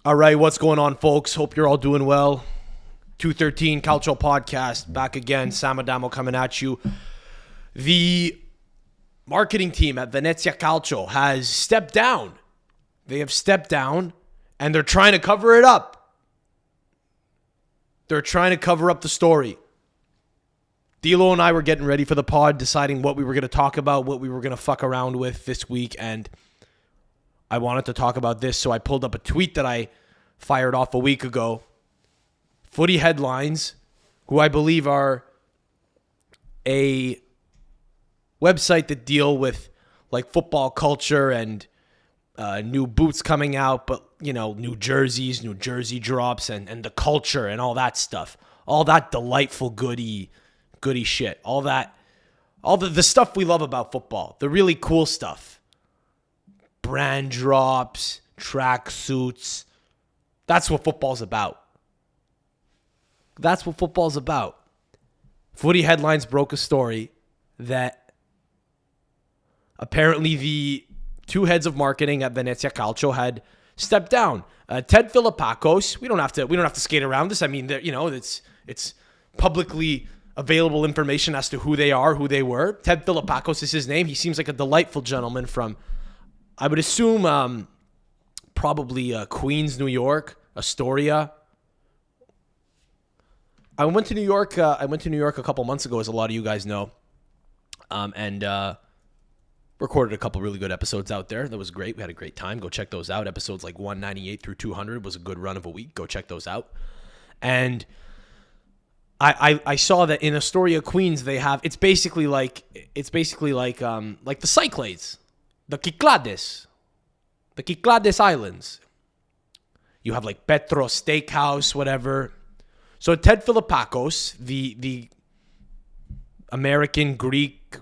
All right, what's going on, folks? Hope you're all doing well. 213 Calcio Podcast, back again. Sam Adamo coming at you. The marketing team at Venezia Calcio has stepped down. They have stepped down, and they're trying to cover it up. They're trying to cover up the story. Dilo and I were getting ready for the pod, deciding what we were going to talk about, what we were going to fuck around with this week, and I wanted to talk about this, so I pulled up a tweet that I fired off a week ago. Footy Headlines, who I believe are a website that deal with like football culture and new boots coming out, but new jerseys, new jersey drops, and the culture and all that stuff, all that delightful goody shit, all the stuff we love about football, the really cool stuff. Brand drops, track suits. That's what football's about. That's what football's about. Footy Headlines broke a story that apparently the two heads of marketing at Venezia Calcio had stepped down. Ted Filipakos. We don't have to skate around this. I mean, it's publicly available information as to who they are, who they were. Ted Filipakos is his name. He seems like a delightful gentleman from, I would assume, probably Queens, New York, Astoria. I went to New York. A couple months ago, as a lot of you guys know, and recorded a couple really good episodes out there. That was great. We had a great time. Go check those out. Episodes like 198 through 200 was a good run of a week. Go check those out. And I saw that in Astoria, Queens, they have it's basically like the Cyclades, the Cyclades Islands. You have like Petro Steakhouse, whatever. So Ted Filipakos, the American Greek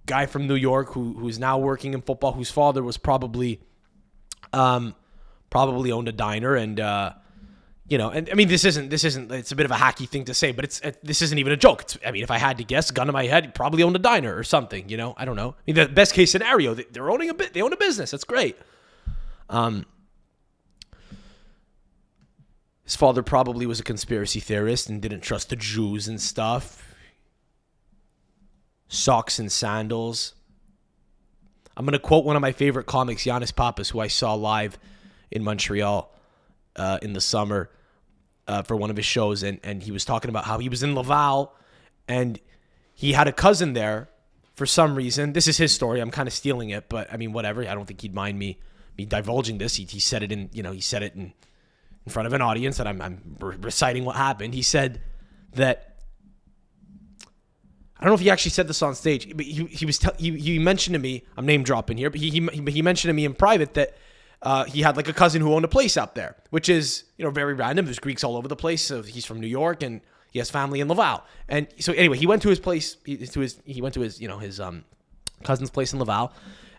guy from New York who's now working in football, whose father was probably owned a diner, and and I mean this isn't it's a bit of a hacky thing to say, but this isn't even a joke. If I had to guess, gun to my head, he probably owned a diner or something. I don't know. I mean, the best case scenario, they own a business. That's great. His father probably was a conspiracy theorist and didn't trust the Jews and stuff. Socks and sandals. I'm going to quote one of my favorite comics, Giannis Papas, who I saw live in Montreal in the summer for one of his shows. And he was talking about how he was in Laval and he had a cousin there for some reason. This is his story. I'm kind of stealing it, but I mean, whatever. I don't think he'd mind me divulging this. He said it in front of an audience, and I'm reciting what happened. He said that, I don't know if he actually said this on stage, but he mentioned to me, I'm name dropping here, but he mentioned to me in private that he had like a cousin who owned a place out there, which is very random. There's Greeks all over the place. So he's from New York and he has family in Laval. And so anyway, he went to his place. He went to his cousin's place in Laval,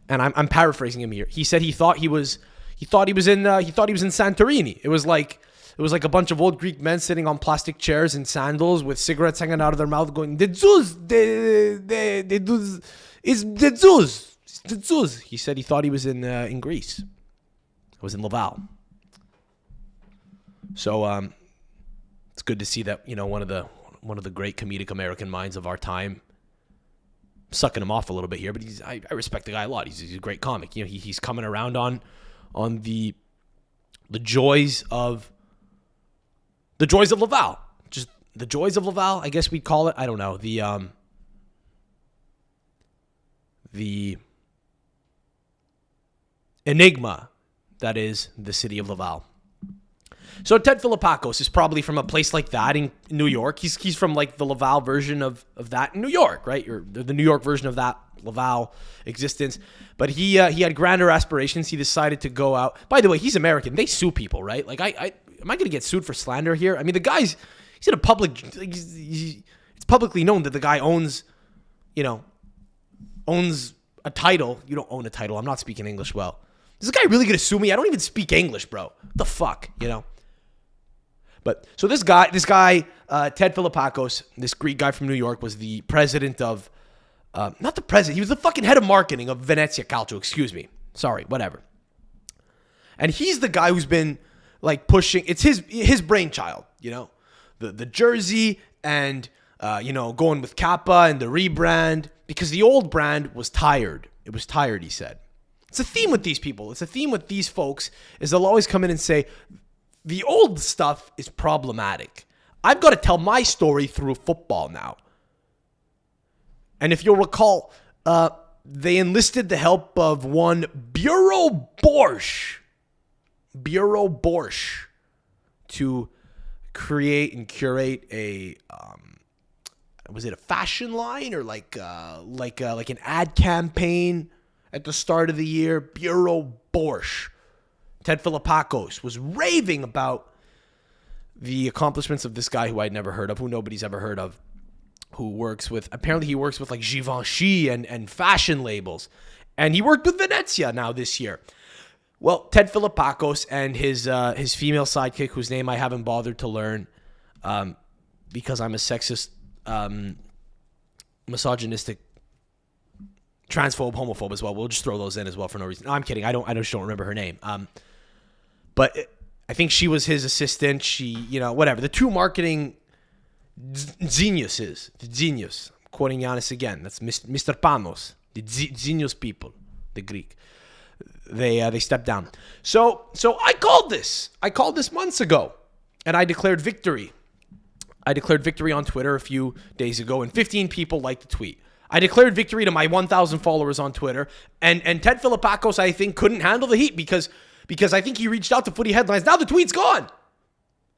and I'm paraphrasing him here. He said he thought he was in Santorini. It was like a bunch of old Greek men sitting on plastic chairs in sandals with cigarettes hanging out of their mouth, going, "The Zeus, it's the Zeus." He said he thought he was in Greece. It was in Laval. So it's good to see that one of the great comedic American minds of our time. I'm sucking him off a little bit here, but I respect the guy a lot. He's a great comic. He's coming around on the joys of Laval. Just the joys of Laval, I guess we'd call it. I don't know. The enigma that is the city of Laval. So Ted Filipakos is probably from a place like that in New York. He's from like the Laval version of that in New York, right? Or the New York version of that Laval existence. But he had grander aspirations. He decided to go out. By the way, he's American. They sue people, right? Like am I going to get sued for slander here? I mean, the guy's he's in a public. It's publicly known that the guy owns a title. You don't own a title. I'm not speaking English well. Is this guy really going to sue me? I don't even speak English, bro. What the fuck, But so this guy, Ted Filipakos, this Greek guy from New York, was the president of, not the president, he was the fucking head of marketing of Venezia Calcio, excuse me. Sorry, whatever. And he's the guy who's been like pushing. It's his brainchild, the jersey and going with Kappa and the rebrand because the old brand was tired. It was tired, he said. It's a theme with these people. It's a theme with these folks is they'll always come in and say the old stuff is problematic. I've got to tell my story through football now. And if you'll recall, they enlisted the help of one Bureau Borsch to create and curate a was it a fashion line or like an ad campaign at the start of the year? Bureau Borsch. Ted Filipakos was raving about the accomplishments of this guy who I'd never heard of, who nobody's ever heard of, who works with like Givenchy and fashion labels. And he worked with Venezia now this year. Well, Ted Filipakos and his female sidekick, whose name I haven't bothered to learn because I'm a sexist, misogynistic, transphobe, homophobe as well. We'll just throw those in as well for no reason. No, I'm kidding. I just don't remember her name. But I think she was his assistant. She, whatever. The two marketing geniuses, I'm quoting Giannis again. That's Mr. Panos, the genius people, the Greek. They stepped down. So I called this. I called this months ago, and I declared victory. I declared victory on Twitter a few days ago, and 15 people liked the tweet. I declared victory to my 1,000 followers on Twitter, and Ted Filipakos, I think, couldn't handle the heat because I think he reached out to Footy Headlines. Now the tweet's gone.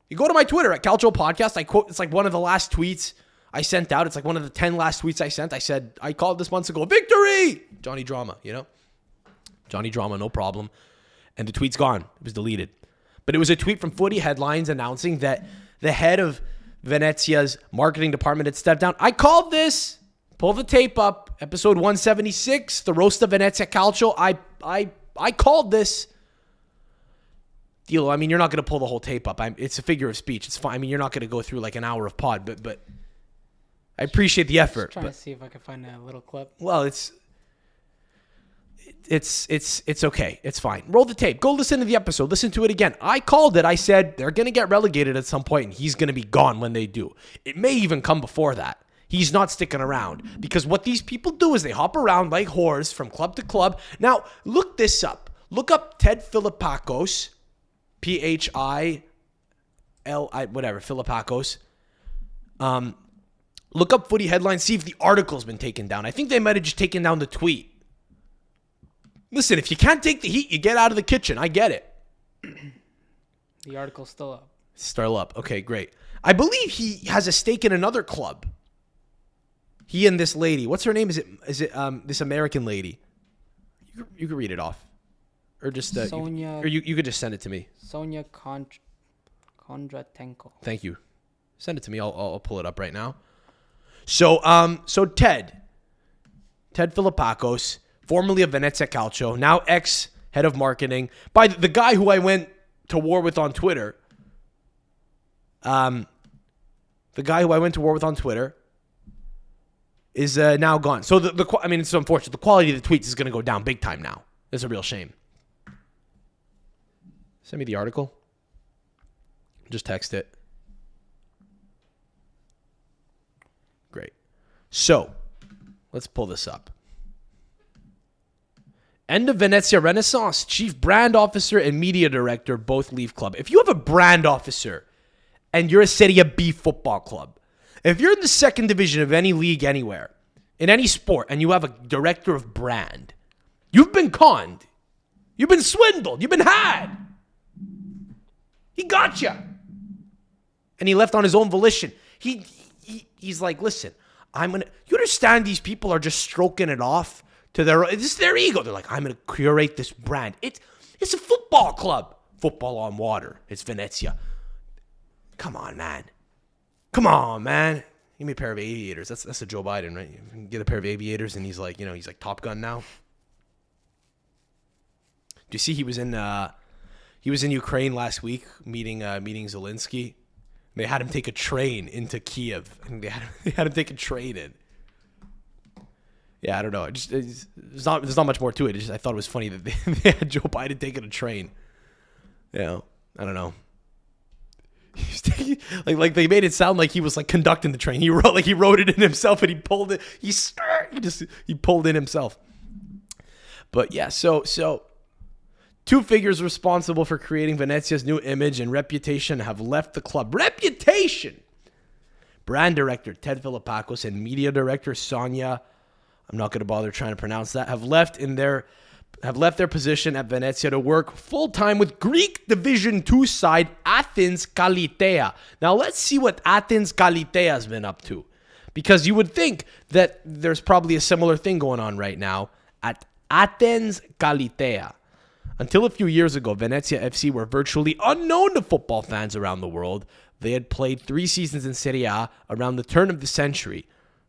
You go to my Twitter at Calcio Podcast. I quote, it's like one of the last tweets I sent out. It's like one of the 10 last tweets I sent. I said, I called this months ago, victory! Johnny Drama, Johnny Drama, no problem. And the tweet's gone. It was deleted. But it was a tweet from Footy Headlines announcing that the head of Venezia's marketing department had stepped down. I called this. Pull the tape up. Episode 176, the roast of Venezia Calcio. I called this. Dilo, I mean, you're not going to pull the whole tape up. It's a figure of speech. It's fine. I mean, you're not going to go through like an hour of pod, but I appreciate the effort. Just trying to see if I can find a little clip. Well, it's okay. It's fine. Roll the tape. Go listen to the episode. Listen to it again. I called it. I said they're going to get relegated at some point, and he's going to be gone when they do. It may even come before that. He's not sticking around because what these people do is they hop around like whores from club to club. Now, look this up. Look up Ted Filipakos, Phili, whatever, Filipakos. Look up Footy Headlines, see if the article's been taken down. I think they might have just taken down the tweet. Listen, if you can't take the heat, you get out of the kitchen. I get it. The article's still up. Still up. Okay, great. I believe he has a stake in another club. He and this lady. What's her name? Is it this American lady? You can read it off. Or just Sonia. You could just send it to me. Sonia Kondratenko. Thank you. Send it to me. I'll pull it up right now. So Ted Filipakos, formerly of Venezia Calcio, now ex-head of marketing, by the guy who I went to war with on Twitter. Is now gone. So I mean, it's unfortunate. The quality of the tweets is going to go down big time now. It's a real shame. Send me the article. Just text it. Great. So, let's pull this up. End of Venezia Renaissance. Chief brand officer and media director both leave club. If you have a brand officer and you're a Serie B football club, if you're in the second division of any league anywhere, in any sport, and you have a director of brand, you've been conned. You've been swindled. You've been had. He got you. And he left on his own volition. He's like, listen, you understand these people are just stroking it off to their ego. They're like, I'm going to curate this brand. It's a football club. Football on water. It's Venezia. Come on, man. Give me a pair of aviators. That's a Joe Biden, right? You can get a pair of aviators, and he's like Top Gun now. Do you see he was in Ukraine last week meeting Zelensky? They had him take a train into Kiev. I think they had him take a train in. Yeah, I don't know. There's not much more to it. I thought it was funny that they had Joe Biden taking a train. I don't know. like they made it sound like he was like conducting the train. He wrote it in himself and he pulled it. He pulled in himself. But yeah, so two figures responsible for creating Venezia's new image and reputation have left the club. Reputation. Brand director Ted Filipakos and media director Sonia, I'm not going to bother trying to pronounce that, have left their position at Venezia to work full-time with Greek Division 2 side Athens Kalitea. Now let's see what Athens Kalitea has been up to. Because you would think that there's probably a similar thing going on right now at Athens Kalitea. Until a few years ago, Venezia FC were virtually unknown to football fans around the world. They had played 3 seasons in Serie A around the turn of the century.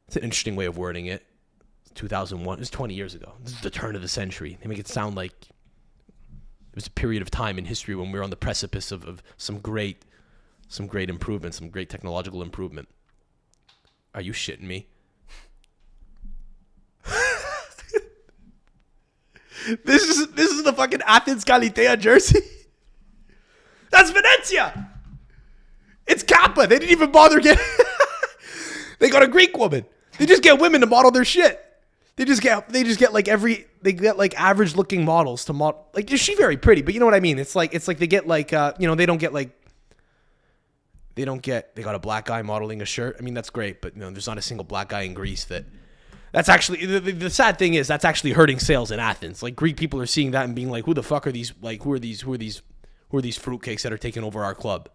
It's an interesting way of wording it. 2001. It was 20 years ago. This is the turn of the century. They make it sound like it was a period of time in history when we were on the precipice of some great improvement, some great technological improvement. Are you shitting me? This is the fucking Athens Kalitea jersey. That's Venezia. It's Kappa. They didn't even bother getting. They got a Greek woman. They just get women to model their shit. They just get average looking models to model. Like, is she very pretty? But you know what I mean. It's like they get like they got a black guy modeling a shirt. I mean, that's great, but there's not a single black guy in Greece that's actually the sad thing is that's actually hurting sales in Athens. Like, Greek people are seeing that and being like, who the fuck are these? Like, who are these fruitcakes that are taking over our club?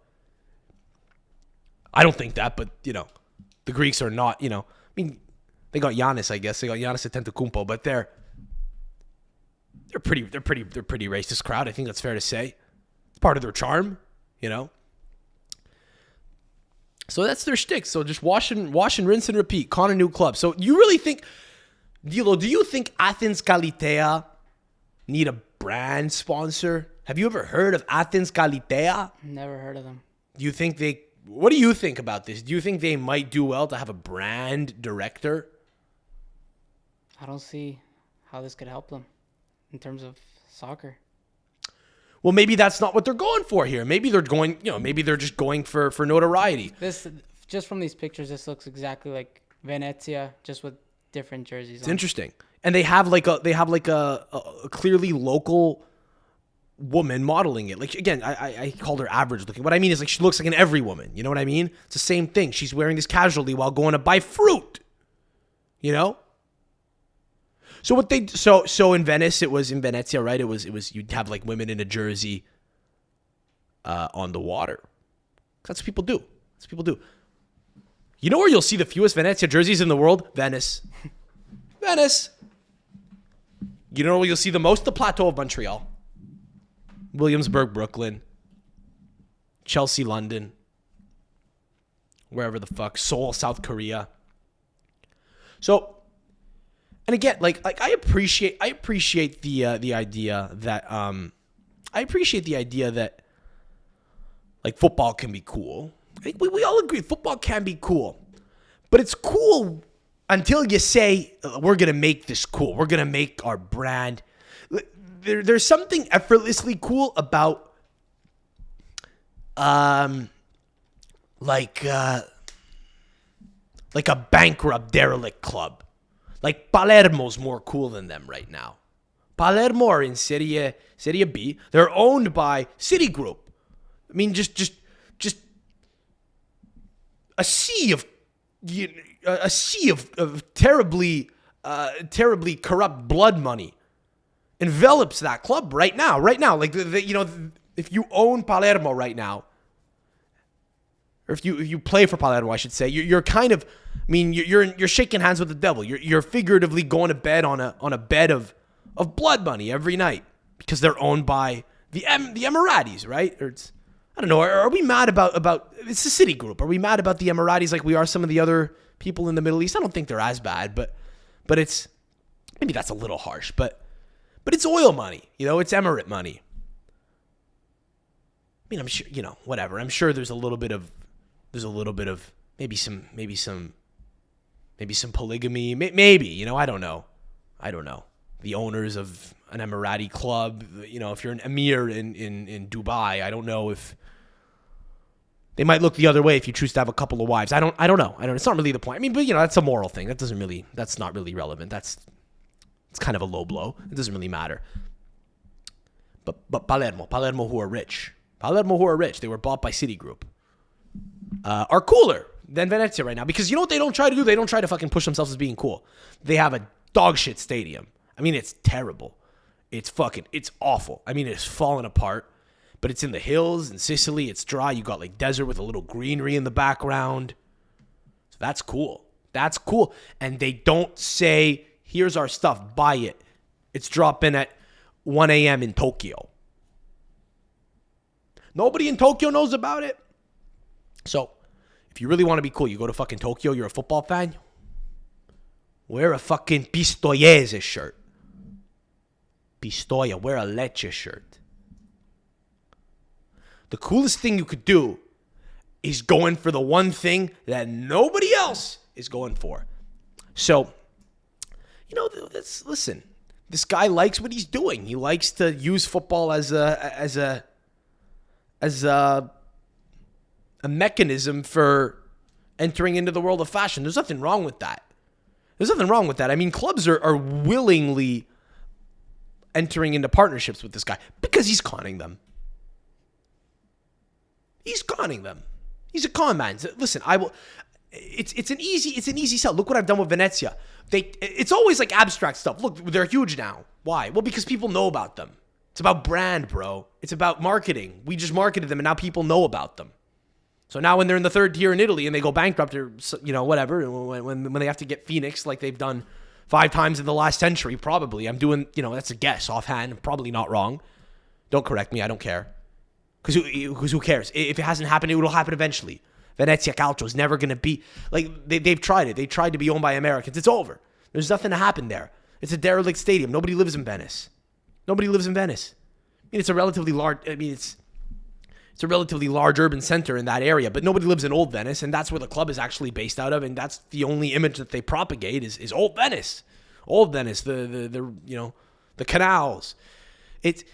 I don't think that, but the Greeks are not. I mean, they got Giannis, I guess. They got Giannis Antetokounmpo, but they're pretty racist crowd. I think that's fair to say. It's part of their charm, So that's their shtick. So just wash and rinse and repeat. Con a new club. So you really think, Dilo, do you think Athens Kalitea need a brand sponsor? Have you ever heard of Athens Kalitea? Never heard of them. What do you think about this? Do you think they might do well to have a brand director? I don't see how this could help them in terms of soccer. Well, maybe that's not what they're going for here. Maybe they're going, maybe they're just going for notoriety. This, just from these pictures, this looks exactly like Venezia, just with different jerseys. It's interesting, and they have a clearly local woman modeling it. Like, again, I called her average looking. What I mean is, like, she looks like an every woman. You know what I mean? It's the same thing. She's wearing this casually while going to buy fruit. So what so in Venice, it was in Venezia, right? It was you'd have like women in a jersey on the water. That's what people do. You know where you'll see the fewest Venezia jerseys in the world? Venice. Venice. You know where you'll see the most? The Plateau of Montreal. Williamsburg, Brooklyn. Chelsea, London. Wherever the fuck. Seoul, South Korea. So, and again, like I appreciate the idea that like football can be cool. I think we all agree football can be cool, but it's cool until you say we're gonna make this cool. We're gonna make our brand. There's something effortlessly cool about like a bankrupt derelict club. Like Palermo's more cool than them right now. Palermo are in Serie B. They're owned by Citigroup. I mean, just a sea of terribly corrupt blood money envelops that club right now. Like if you own Palermo right now, or if you play for Palermo, I should say, you're kind of, I mean, you're shaking hands with the devil. You're figuratively going to bed on a bed of blood money every night because they're owned by the Emiratis, right? Or I don't know. Are we mad about it's the Citigroup? Are we mad about the Emiratis like we are some of the other people in the Middle East? I don't think they're as bad, but it's, maybe that's a little harsh, but it's oil money. It's Emirate money. I mean, I'm sure, whatever. I'm sure there's a little bit of maybe some polygamy. Maybe, I don't know. The owners of an Emirati club. If you're an emir in Dubai, I don't know if they might look the other way if you choose to have a couple of wives. I don't know. It's not really the point. I mean, but that's a moral thing. That's not really relevant. It's kind of a low blow. It doesn't really matter. But Palermo who are rich. They were bought by Citigroup. Are cooler than Venezia right now. Because you know what they don't try to do? They don't try to fucking push themselves as being cool. They have a dog shit stadium. I mean, it's terrible. It's awful. I mean, it's falling apart. But it's in the hills in Sicily. It's dry. You got like desert with a little greenery in the background. So that's cool. And they don't say, here's our stuff, buy it. It's dropping at 1 a.m. in Tokyo. Nobody in Tokyo knows about it. So, if you really want to be cool, you go to fucking Tokyo, you're a football fan, wear a fucking Pistoiese shirt. Pistoia, wear a Lecce shirt. The coolest thing you could do is going for the one thing that nobody else is going for. So, listen, this guy likes what he's doing. He likes to use football as a mechanism for entering into the world of fashion. There's nothing wrong with that. I mean, clubs are willingly entering into partnerships with this guy because he's conning them. He's a con man. Listen, It's an easy sell. Look what I've done with Venezia. It's always like abstract stuff. Look, they're huge now. Why? Well, because people know about them. It's about brand, bro. It's about marketing. We just marketed them, and now people know about them. So now when they're in the third tier in Italy and they go bankrupt or whatever, when they have to get Phoenix like they've done 5 times in the last century, probably. I'm doing, that's a guess offhand. I'm probably not wrong. Don't correct me. I don't care. Because who cares? If it hasn't happened, it will happen eventually. Venezia Calcio is never going to be, like, they've tried it. They tried to be owned by Americans. It's over. There's nothing to happen there. It's a derelict stadium. Nobody lives in Venice. I mean, it's a relatively large, it's a relatively large urban center in that area, but nobody lives in Old Venice, and that's where the club is actually based out of, and that's the only image that they propagate is Old Venice. Old Venice, the canals. It's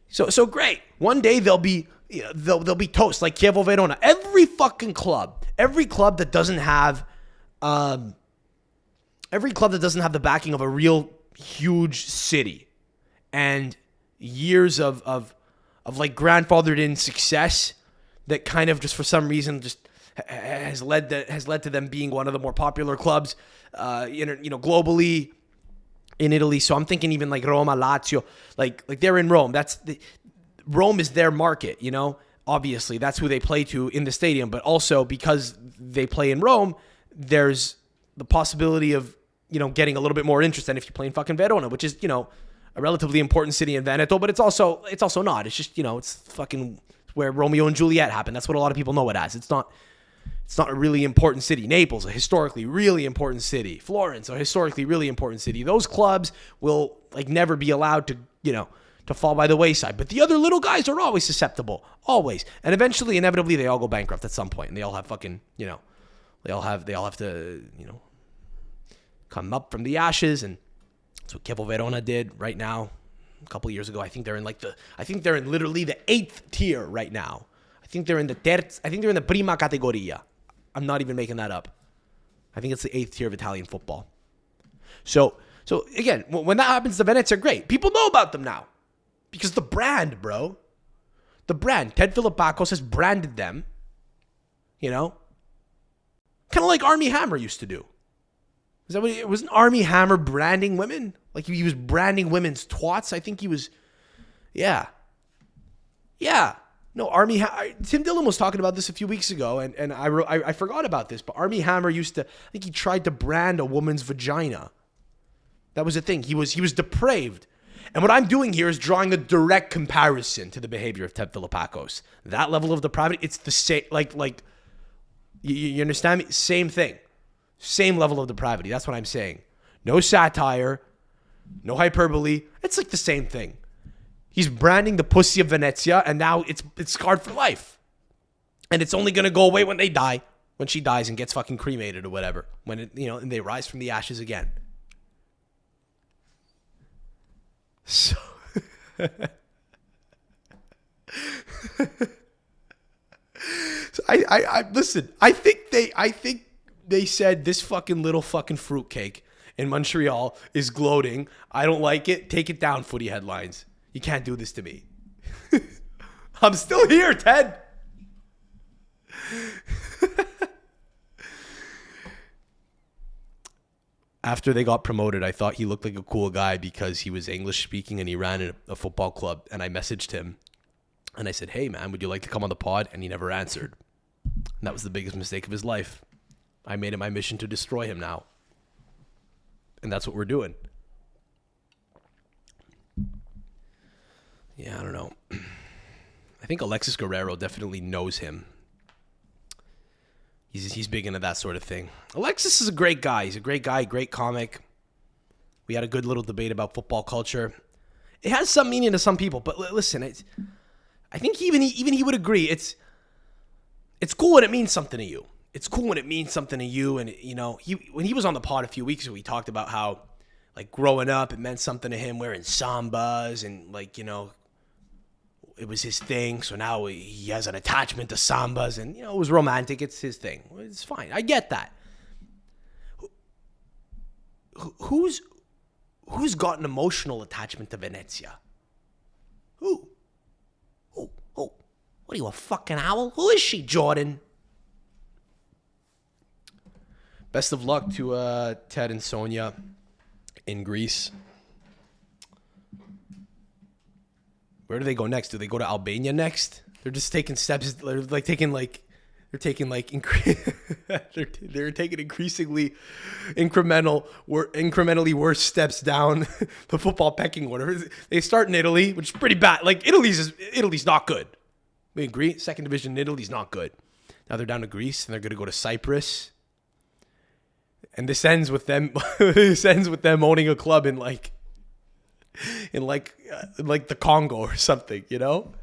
so great. One day they'll be toast like Chievo Verona. Every club that doesn't have the backing of a real huge city and years of like grandfathered in success that kind of just for some reason just has led to them being one of the more popular clubs globally in Italy. So I'm thinking even like Roma, Lazio, like they're in Rome. Rome is their market, Obviously, that's who they play to in the stadium. But also because they play in Rome, there's the possibility of, getting a little bit more interest than if you play in fucking Verona, which is, a relatively important city in Veneto. But it's also not. It's just, it's fucking where Romeo and Juliet happened. That's what a lot of people know it as. It's not a really important city. Naples, a historically really important city. Florence, a historically really important city. Those clubs will never be allowed to, to fall by the wayside. But the other little guys are always susceptible. Always. And eventually, inevitably, they all go bankrupt at some point. And they all have fucking, they all have to, come up from the ashes. And that's what Chievo Verona did right now. A couple years ago, I think they're in literally the 8th tier right now. I think they're in the prima categoria. I'm not even making that up. I think it's the 8th tier of Italian football. So again, when that happens to Venezia, great. People know about them now. Because the brand, bro. The brand. Ted Filipakos has branded them. Kind of like Armie Hammer used to do. Is that what it wasn't Armie Hammer branding women? Like he was branding women's twats? I think he was. Yeah. No, Tim Dillon was talking about this a few weeks ago, and I forgot about this, but Armie Hammer used to, I think he tried to brand a woman's vagina. That was a thing. He was depraved. And what I'm doing here is drawing a direct comparison to the behavior of Ted Filipakos. That level of depravity, it's the same, you understand me? Same thing. Same level of depravity. That's what I'm saying. No satire, no hyperbole. It's like the same thing. He's branding the pussy of Venezia, and now it's scarred for life. And it's only going to go away when she dies and gets fucking cremated or whatever. When and they rise from the ashes again. So, I listen. I think they said this fucking little fucking fruitcake in Montreal is gloating. I don't like it. Take it down, footy headlines. You can't do this to me. I'm still here, Ted. After they got promoted, I thought he looked like a cool guy because he was English speaking and he ran a football club. And I messaged him and I said, hey, man, would you like to come on the pod? And he never answered. And that was the biggest mistake of his life. I made it my mission to destroy him now. And that's what we're doing. Yeah, I don't know. I think Alexis Guerrero definitely knows him. He's big into that sort of thing. Alexis is a great guy. He's a great guy, great comic. We had a good little debate about football culture. It has some meaning to some people, but listen, I think even he would agree. It's cool when it means something to you. It's cool when it means something to you. And you know, when he was on the pod a few weeks ago, he talked about how, like, growing up, it meant something to him wearing sambas and, like, you know, it was his thing. So now he has an attachment to sambas and, you know, it was romantic. It's his thing. It's fine. I get that. Who's got an emotional attachment to Venezia? Who? What are you, a fucking owl? Who is she, Jordan? Best of luck to Ted and Sonia in Greece. Where do they go next? Do they go to Albania next? They're just taking steps. They're taking increasingly incrementally worse steps down the football pecking order. They start in Italy, which is pretty bad. Like, Italy's not good. We agree. Second division in Italy's not good. Now they're down to Greece and they're going to go to Cyprus. And this ends with them. Owning a club in the Congo or something, you know?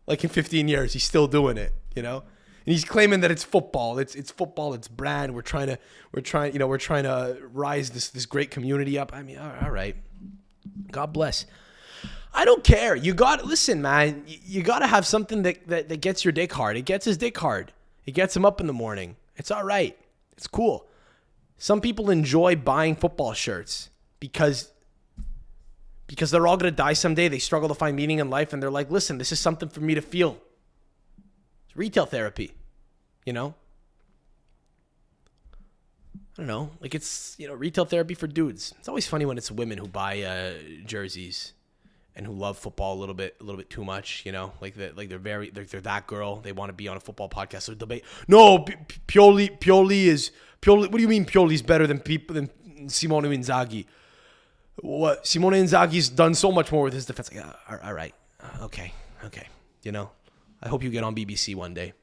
Like, in 15 years, he's still doing it, you know? And he's claiming that it's football. It's football. It's brand. We're trying to rise this great community up. I mean, all right. God bless. I don't care. Listen, man, you got to have something that gets your dick hard. It gets his dick hard. It gets him up in the morning. It's all right. It's cool. Some people enjoy buying football shirts because they're all going to die someday. They struggle to find meaning in life, and they're like, listen, this is something for me to feel. It's retail therapy, you know? I don't know. Like, it's, you know, retail therapy for dudes. It's always funny when it's women who buy jerseys and who love football a little bit too much, you know? Like they're that girl. They want to be on a football podcast. So debate. No, Pioli is... Pioli, what do you mean Pioli's better than Simone Inzaghi? What? Simone Inzaghi's done so much more with his defense. Like, all right. Okay. You know, I hope you get on BBC one day.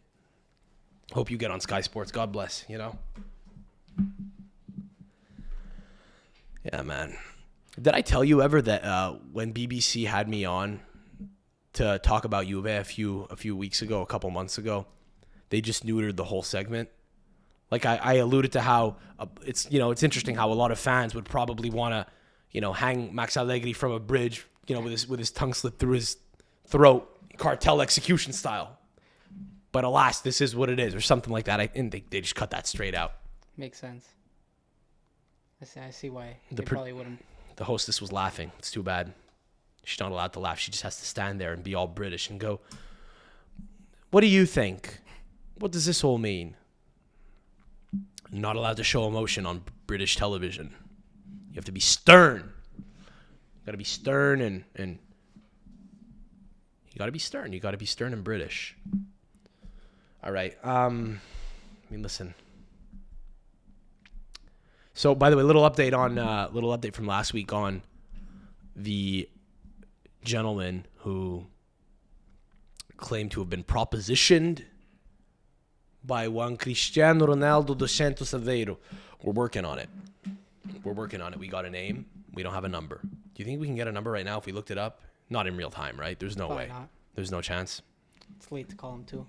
Hope you get on Sky Sports. God bless, you know? Yeah, man. Did I tell you ever that when BBC had me on to talk about Juve a few weeks ago, a couple months ago, they just neutered the whole segment? Like, I alluded to how it's interesting how a lot of fans would probably want to, you know, hang Max Allegri from a bridge, you know, with his tongue slit through his throat, cartel execution style. But alas, this is what it is, or something like that. And they just cut that straight out. Makes sense. I see why they probably wouldn't. The hostess was laughing. It's too bad. She's not allowed to laugh. She just has to stand there and be all British and go, what do you think? What does this all mean? Not allowed to show emotion on British television. You have to be stern. You got to be stern and you got to be stern. You got to be stern and British. All right. I mean, listen. So, by the way, little update from last week on the gentleman who claimed to have been propositioned by Juan Cristiano Ronaldo dos Santos Aveiro. We're working on it. We got a name. We don't have a number. Do you think we can get a number right now if we looked it up? Not in real time, right? There's no Probably way. Not. There's no chance. It's late to call him too.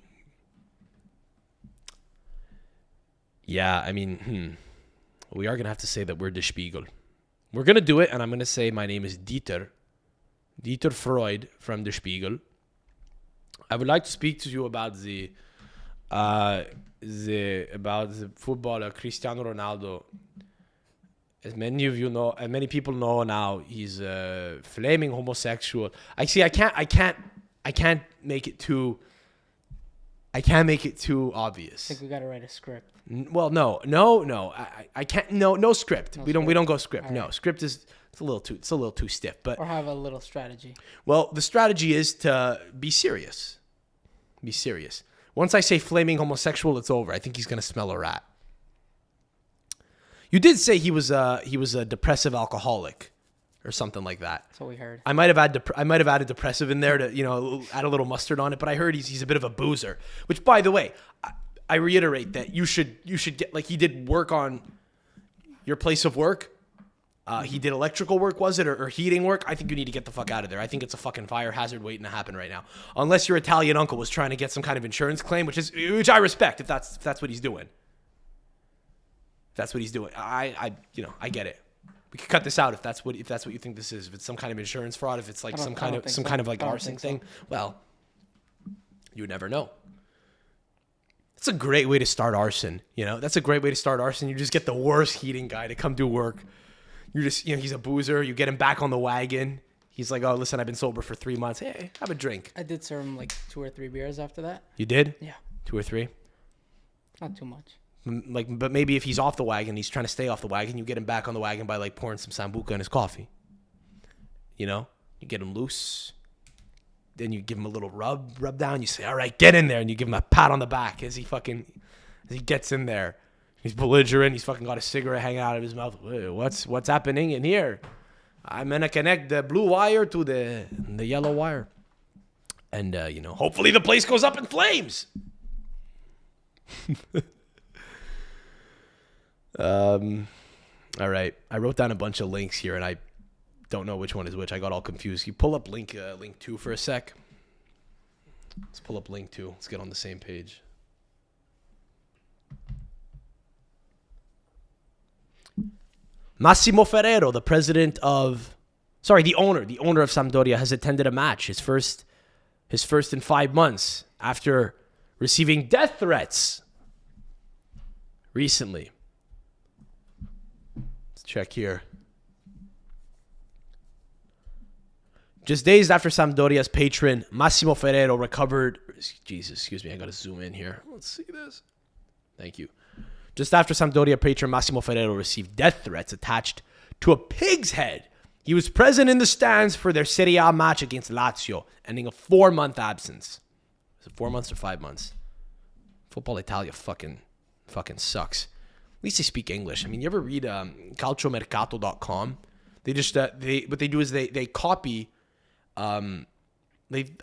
Yeah, I mean, we are going to have to say that we're Der Spiegel. We're going to do it, and I'm going to say my name is Dieter, Dieter Freud from Der Spiegel. I would like to speak to you about the footballer Cristiano Ronaldo. As many of you know, and many people know now, he's a flaming homosexual. I can't make it too obvious. I think we gotta write a script. Well, no. I can't. No script. We don't go script. All No right. script is it's a little too stiff. But Or have a little strategy. well, the strategy is to be serious. Be serious. Once I say flaming homosexual, it's over. I think he's gonna smell a rat. You did say he was a depressive alcoholic, or something like that. That's what we heard. I might have added depressive in there to add a little mustard on it. But I heard he's a bit of a boozer. Which, by the way, I reiterate that you should get, like, he did work on your place of work. He did electrical work, was it, or heating work? I think you need to get the fuck out of there. I think it's a fucking fire hazard waiting to happen right now. Unless your Italian uncle was trying to get some kind of insurance claim, which I respect if that's what he's doing. If that's what he's doing. I get it. We could cut this out if that's what you think this is. If it's some kind of insurance fraud, if it's like some kind of like arson thing. Well, you would never know. That's a great way to start arson. That's a great way to start arson. You just get the worst heating guy to come do work. You just, he's a boozer. You get him back on the wagon. He's like, oh, listen, I've been sober for 3 months. Hey, have a drink. I did serve him like 2 or 3 beers after that. You did? Yeah. 2 or 3? Not too much. But maybe if he's off the wagon, he's trying to stay off the wagon, you get him back on the wagon by like pouring some sambuca in his coffee. You get him loose. Then you give him a little rub down. You say, all right, get in there. And you give him a pat on the back as he gets in there. He's belligerent. He's fucking got a cigarette hanging out of his mouth. What's happening in here? I'm going to connect the blue wire to the yellow wire. And, hopefully the place goes up in flames. All right. I wrote down a bunch of links here, and I don't know which one is which. I got all confused. Can you pull up link 2 for a sec? Let's pull up link 2. Let's get on the same page. Massimo Ferrero, the owner of Sampdoria, has attended a match, his first in 5 months, after receiving death threats recently. Let's check here. Just days after Sampdoria's patron Massimo Ferrero recovered... excuse me, I gotta zoom in here. Let's see this. Thank you. Just after Sampdoria patron Massimo Ferrero received death threats attached to a pig's head, he was present in the stands for their Serie A match against Lazio, ending a 4-month absence. Was it 4 months or 5 months? Football Italia fucking sucks. At least they speak English. I mean, you ever read calciomercato.com? They just what they do is they copy. I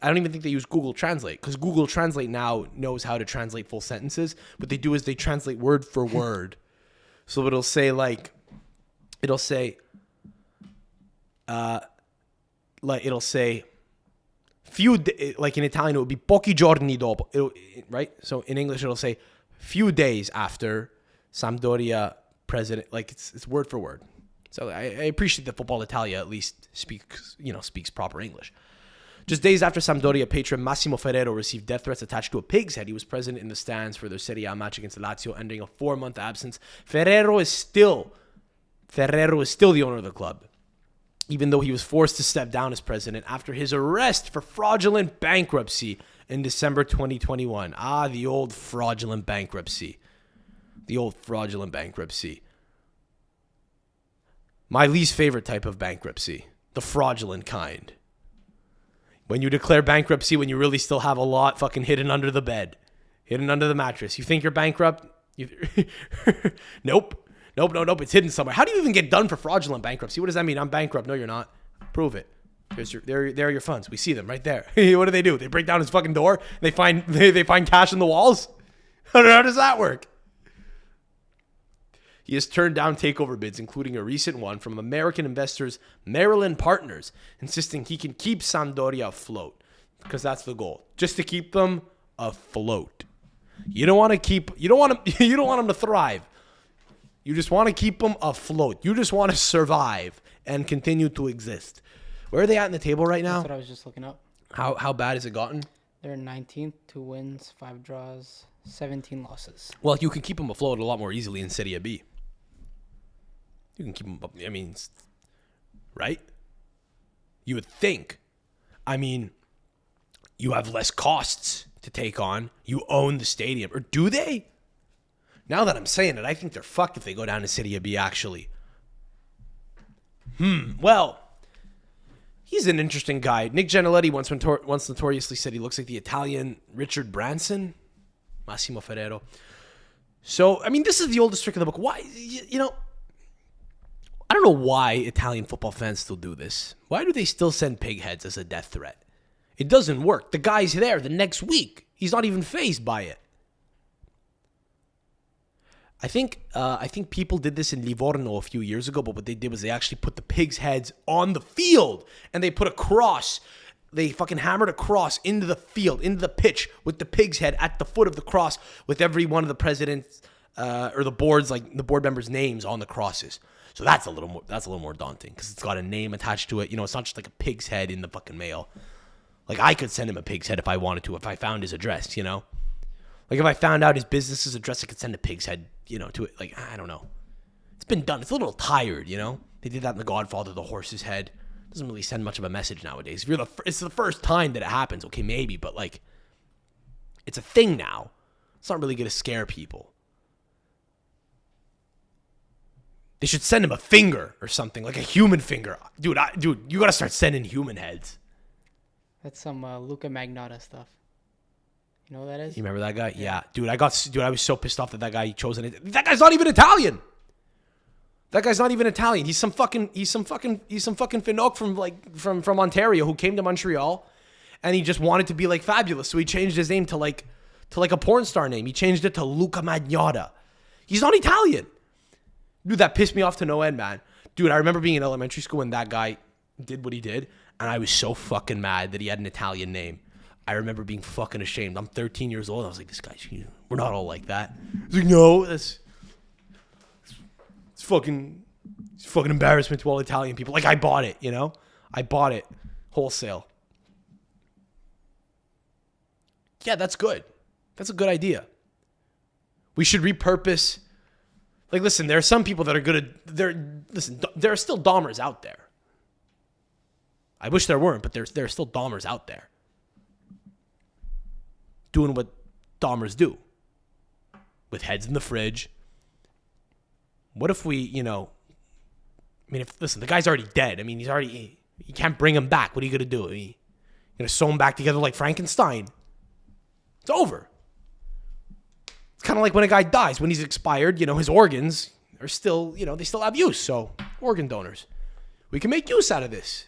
don't even think they use Google Translate, because Google Translate now knows how to translate full sentences. What they do is they translate word for word. So it'll say like like in Italian it would be pochi giorni dopo, right? So in English it'll say few days after Sampdoria president, like it's word for word. So I appreciate that Football Italia at least speaks proper English. Just days after Sampdoria patron Massimo Ferrero received death threats attached to a pig's head, he was present in the stands for their Serie A match against Lazio, ending a 4-month absence. Ferrero is still the owner of the club, even though he was forced to step down as president after his arrest for fraudulent bankruptcy in December 2021. The old fraudulent bankruptcy. My least favorite type of bankruptcy, the fraudulent kind. When you declare bankruptcy, when you really still have a lot fucking hidden under the bed, hidden under the mattress. You think you're bankrupt? Nope. It's hidden somewhere. How do you even get done for fraudulent bankruptcy? What does that mean? I'm bankrupt. No, you're not. Prove it. There are your funds. We see them right there. What do? They break down his fucking door. They find cash in the walls. How does that work? He has turned down takeover bids, including a recent one from American investors Maryland Partners, insisting he can keep Sampdoria afloat, because that's the goal, just to keep them afloat. You don't want them to thrive. You just want to keep them afloat. You just want to survive and continue to exist. Where are they at in the table right now? That's what I was just looking up. How bad has it gotten? They're 19th, 2 wins, 5 draws, 17 losses. Well, you can keep them afloat a lot more easily in Serie B. You can keep them up. I mean, right? You would think. I mean, you have less costs to take on. You own the stadium. Or do they? Now that I'm saying it, I think they're fucked if they go down to Serie B, actually. Well, he's an interesting guy. Nick Gianelletti once notoriously said he looks like the Italian Richard Branson. Massimo Ferrero. So, I mean, this is the oldest trick in the book. Why, you know, I don't know why Italian football fans still do this. Why do they still send pig heads as a death threat? It doesn't work. The guy's there the next week. He's not even fazed by it. I think people did this in Livorno a few years ago, but what they did was they actually put the pigs' heads on the field, and they put a cross. They fucking hammered a cross into the field, into the pitch, with the pig's head at the foot of the cross, with every one of the presidents or the boards, like the board members' names on the crosses. So that's a little more daunting because it's got a name attached to it. You know, it's not just like a pig's head in the fucking mail. Like, I could send him a pig's head if I wanted to, if I found his address, you know? Like, if I found out his business's address, I could send a pig's head, you know, to it. Like, I don't know. It's been done. It's a little tired, you know? They did that in The Godfather, the horse's head. Doesn't really send much of a message nowadays. If it's the first time that it happens, okay, maybe, but, like, it's a thing now. It's not really going to scare people. They should send him a finger or something, like a human finger. Dude, you got to start sending human heads. That's some Luca Magnotta stuff. You know what that is? You remember that guy? Yeah. Dude, I was so pissed off that guy chose it. That guy's not even Italian. That guy's not even Italian. He's some fucking Finnock from Ontario who came to Montreal, and he just wanted to be like fabulous. So he changed his name to like a porn star name. He changed it to Luca Magnotta. He's not Italian. Dude, that pissed me off to no end, man. Dude, I remember being in elementary school when that guy did what he did, and I was so fucking mad that he had an Italian name. I remember being fucking ashamed. I'm 13 years old. I was like, this guy's, we're not all like that. He's like, no, it's fucking embarrassment to all Italian people. Like, I bought it, you know? I bought it wholesale. Yeah, that's good. That's a good idea. We should repurpose. Like, listen, there are some people that are good at, there are still Dahmers out there. I wish there weren't, but there are still Dahmers out there. Doing what Dahmers do. With heads in the fridge. What if we, the guy's already dead. I mean, you can't bring him back. What are you going to do? You going to sew him back together like Frankenstein? It's over. It's kind of like when a guy dies. When he's expired, his organs are still, they still have use. So, organ donors. We can make use out of this.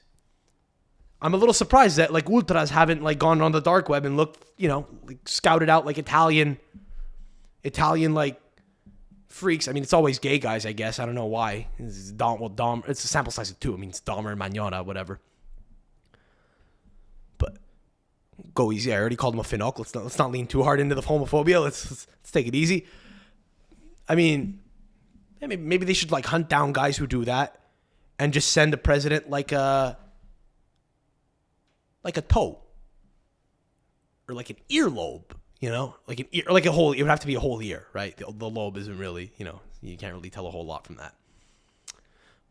I'm a little surprised that ultras haven't gone on the dark web and looked, scouted out Italian freaks. I mean, it's always gay guys, I guess. I don't know why. It's a sample size of 2. I mean, it's Dahmer and Magnotta, whatever. But go easy. I already called him a Finnock. Let's not lean too hard into the homophobia. Let's take it easy. I mean, maybe they should hunt down guys who do that and just send a president like a toe or like an earlobe, like an ear, or like a whole. It would have to be a whole ear, right? The lobe isn't really, you can't really tell a whole lot from that.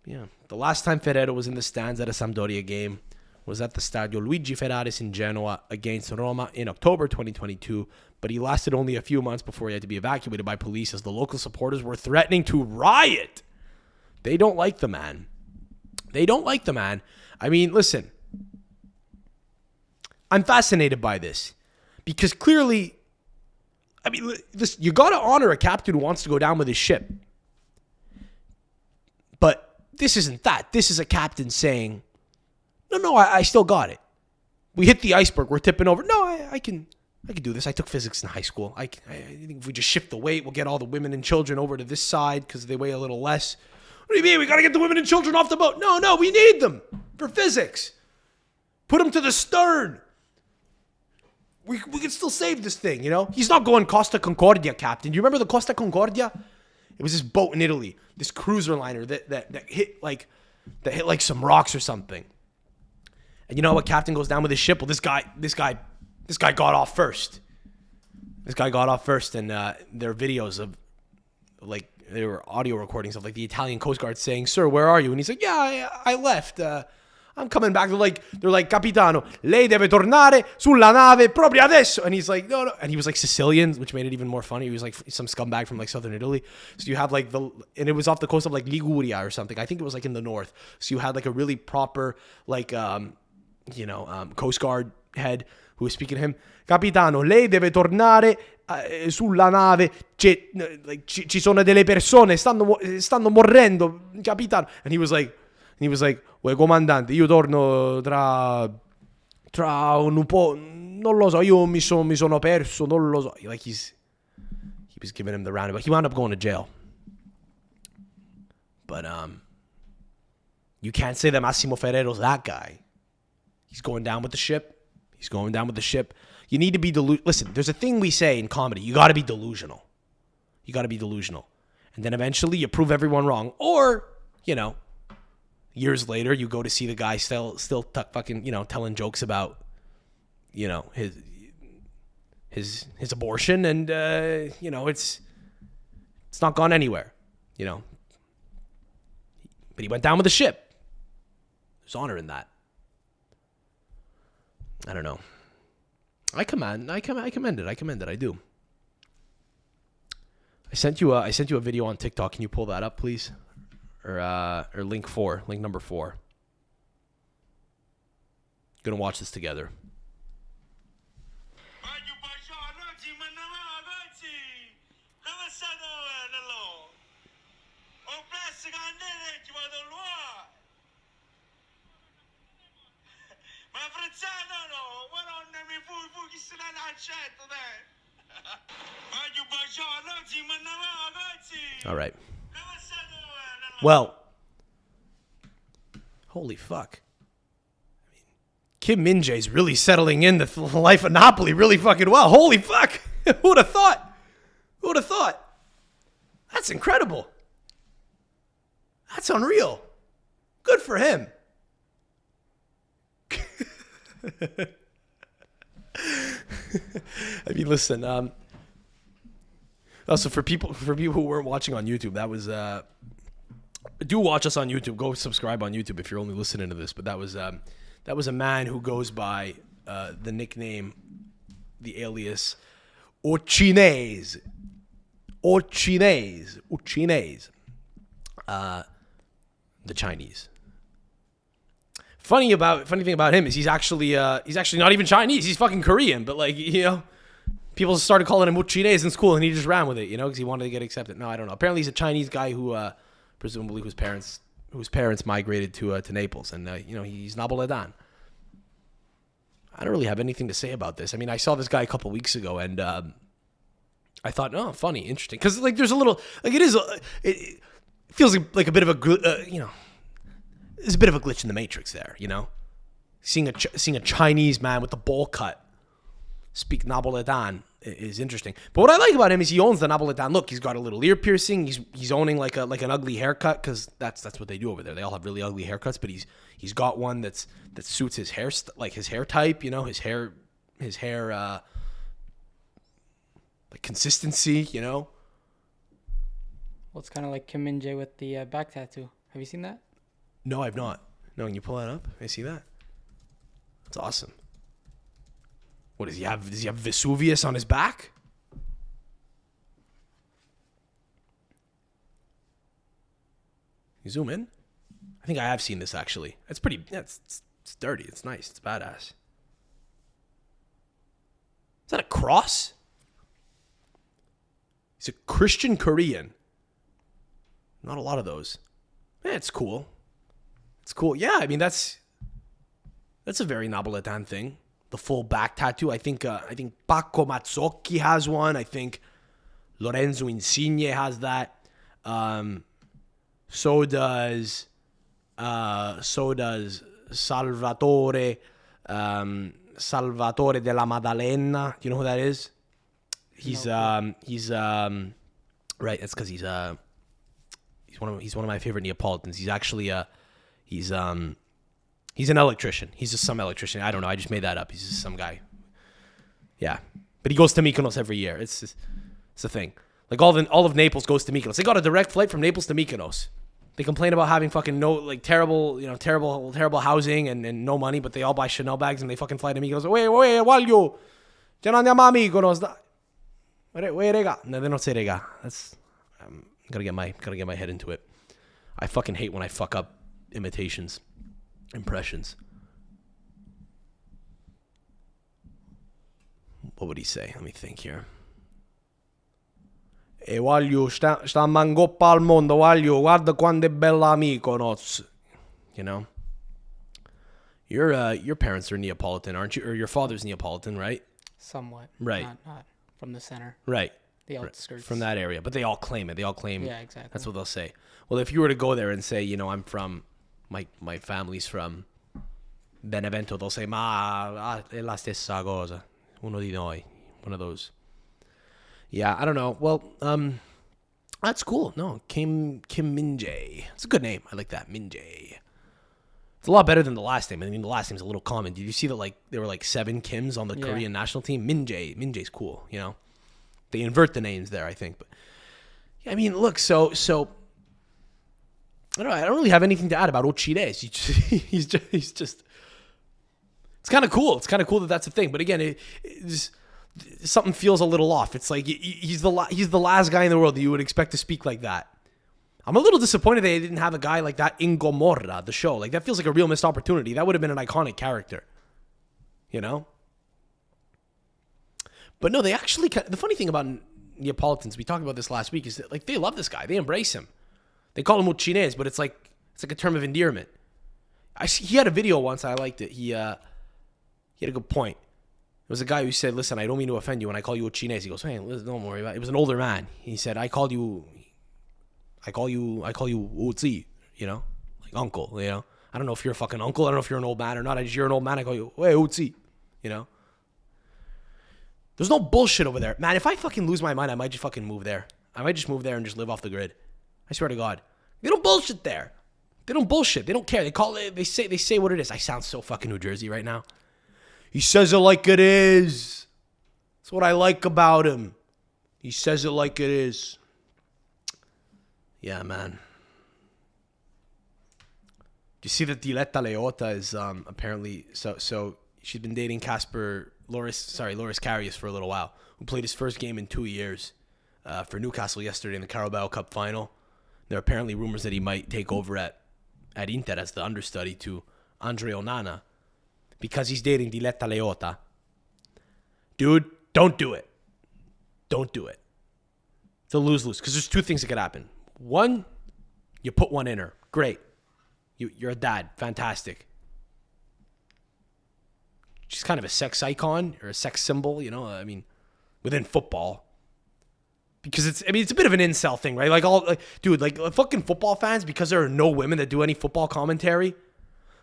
Yeah, the last time Ferrero was in the stands at a Sampdoria game was at the Stadio Luigi Ferraris in Genoa against Roma in October 2022, but he lasted only a few months before he had to be evacuated by police as the local supporters were threatening to riot. They don't like the man. I mean, listen. I'm fascinated by this because clearly, you got to honor a captain who wants to go down with his ship. But this isn't that. This is a captain saying, no, I still got it. We hit the iceberg. We're tipping over. No, I can do this. I took physics in high school. I think if we just shift the weight, we'll get all the women and children over to this side because they weigh a little less. What do you mean? We got to get the women and children off the boat. No, we need them for physics. Put them to the stern. We can still save this thing, He's not going Costa Concordia, Captain. Do you remember the Costa Concordia? It was this boat in Italy, this cruiser liner that hit some rocks or something. And you know what? Captain goes down with his ship. Well, this guy got off first. This guy got off first, and there are videos of, like, there were audio recordings of, like, the Italian Coast Guard saying, "Sir, where are you?" And he's like, "Yeah, I left. I'm coming back." They're like, "Capitano, lei deve tornare sulla nave proprio adesso." And he's like, "No." And he was like Sicilian, which made it even more funny. He was like some scumbag from like southern Italy. So you have like and it was off the coast of like Liguria or something. I think it was like in the north. So you had like a really proper like Coast Guard head who was speaking to him. "Capitano, lei deve tornare sulla nave. Ci sono delle persone, stanno morendo, capitano." And he was like, "Uè, comandante, io torno tra un po', non lo so, io mi sono perso, non lo so." Like he was giving him the roundabout. He wound up going to jail. But you can't say that Massimo Ferrero's that guy. He's going down with the ship. You need to be Listen, there's a thing we say in comedy. You got to be delusional. And then eventually you prove everyone wrong. Or, years later, you go to see the guy still fucking, telling jokes about, his abortion. And, it's not gone anywhere, But he went down with the ship. There's honor in that. I don't know. I commend it. I do. I sent you a video on TikTok. Can you pull that up, please? Or link number 4. Gonna watch this together. All right. Well, holy fuck. Kim Min-jae's really settling in the life of Napoli really fucking well. Holy fuck. Who would have thought? That's incredible. That's unreal. Good for him. I mean, listen. Also, for people who weren't watching on YouTube, that was. Do watch us on YouTube. Go subscribe on YouTube if you're only listening to this. But that was a man who goes by the nickname, the alias, O Cines. The Chinese. Funny thing about him is he's actually not even Chinese. He's fucking Korean. But like, people started calling him Cines in school, and he just ran with it, because he wanted to get accepted. No, I don't know. Apparently, he's a Chinese guy who, presumably, whose parents migrated to Naples, and he's Napoletan. I don't really have anything to say about this. I mean, I saw this guy a couple weeks ago, and I thought, oh, funny, interesting, because like there's a little like it feels like a bit of a there's a bit of a glitch in the matrix there, Seeing a Chinese man with the bowl cut speak Napoletan is interesting. But what I like about him is he owns the Napoletan look. He's got a little ear piercing. He's owning like an ugly haircut, because that's what they do over there. They all have really ugly haircuts, but he's got one that suits his hair, like his hair type. His hair like consistency. Well, it's kind of like Kim Min-jae with the back tattoo. Have you seen that? No, I've not. No, can you pull that up? I see that. That's awesome. What does he have? Does he have Vesuvius on his back? You zoom in. I think I have seen this actually. It's pretty. Yeah, it's dirty. It's nice. It's badass. Is that a cross? He's a Christian Korean. Not a lot of those. Yeah, it's cool. It's cool. Yeah, I mean that's a very Napoletan thing. The full back tattoo. I think Paco Mazzocchi has one. I think Lorenzo Insigne has that. So does Salvatore della Maddalena. Do you know who that is? He's right. That's because he's one of my favorite Neapolitans. He's actually he's He's an electrician. He's just some electrician. I don't know. I just made that up. He's just some guy. Yeah. But he goes to Mykonos every year. It's a thing. Like all of Naples goes to Mykonos. They got a direct flight from Naples to Mykonos. They complain about having fucking terrible housing and no money, but they all buy Chanel bags and they fucking fly to Mykonos. Wait, voglio. Ce ne andiamo a Mykonos. Wait, rega. No, they don't say rega. Gotta get my head into it. I fucking hate when I fuck up impressions. What would he say? Let me think here. E voglio sta mangoppa al mondo, voglio, guarda quando è bella Mykonos. You know? Your parents are Neapolitan, aren't you? Or your father's Neapolitan, right? Somewhat. Right. Not from the center. Right. The outskirts. From that area. But they all claim it. Yeah, exactly. That's what they'll say. Well, if you were to go there and say, I'm from, my family's from Benevento, they'll say, ma è la stessa cosa. Uno di noi. One of those. Yeah, I don't know. Well, that's cool. No, Kim Min-jae. It's a good name. I like that, Min-jae. It's a lot better than the last name. I mean, the last name's a little common. Did you see that there were 7 Kims on the Korean national team? Min-jae's cool, They invert the names there, I think. But yeah, I mean, look, so I don't really have anything to add about Cines. He's just it's kind of cool. It's kind of cool that that's a thing. But again, it just something feels a little off. It's like he's the last guy in the world that you would expect to speak like that. I'm a little disappointed they didn't have a guy like that in Gomorra, the show. Like, that feels like a real missed opportunity. That would have been an iconic character. But no, they actually... The funny thing about Neapolitans, we talked about this last week, is that they love this guy. They embrace him. They call him Cines, but it's like a term of endearment. He had a video once, I liked it. He had a good point. It was a guy who said, listen, I don't mean to offend you when I call you Cines. He goes, hey, listen, don't worry about it. It was an older man. He said, I call you Uzi, like uncle, I don't know if you're a fucking uncle. I don't know if you're an old man or not. You're an old man. I call you, hey, Uzi, There's no bullshit over there. Man, if I fucking lose my mind, I might just fucking move there. I might just move there and just live off the grid. I swear to God. They don't bullshit there. They don't bullshit. They don't care. They call it, they say what it is. I sound so fucking New Jersey right now. He says it like it is. That's what I like about him. He says it like it is. Yeah, man. Do you see that Diletta Leotta is apparently... So she'd been dating Loris Karius for a little while, who played his first game in 2 years for Newcastle yesterday in the Carabao Cup final. There are apparently rumors that he might take over at Inter as the understudy to Andre Onana because he's dating Diletta Leotta. Dude, don't do it. Don't do it. It's a lose-lose because there's 2 things that could happen. One, you put one in her. Great. You're a dad. Fantastic. She's kind of a sex icon or a sex symbol, within football. Because it's a bit of an incel thing, right? Fucking football fans, because there are no women that do any football commentary,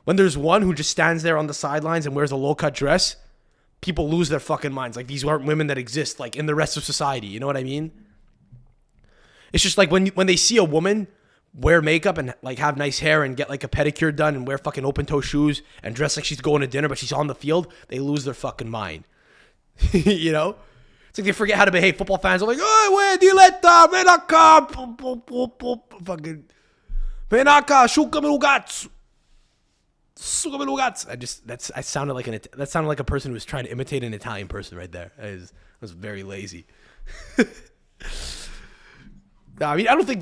when there's one who just stands there on the sidelines and wears a low-cut dress, people lose their fucking minds. Like, these aren't women that exist, in the rest of society. You know what I mean? It's just like when they see a woman wear makeup and have nice hair and get a pedicure done and wear fucking open-toe shoes and dress like she's going to dinner but she's on the field, they lose their fucking mind. It's like they forget how to behave. Football fans are like, oh, Diletta, ven acá, fucking, ven acá, sciucami il cazzo. That sounded like a person who was trying to imitate an Italian person right there. It was very lazy. No, I mean, I don't think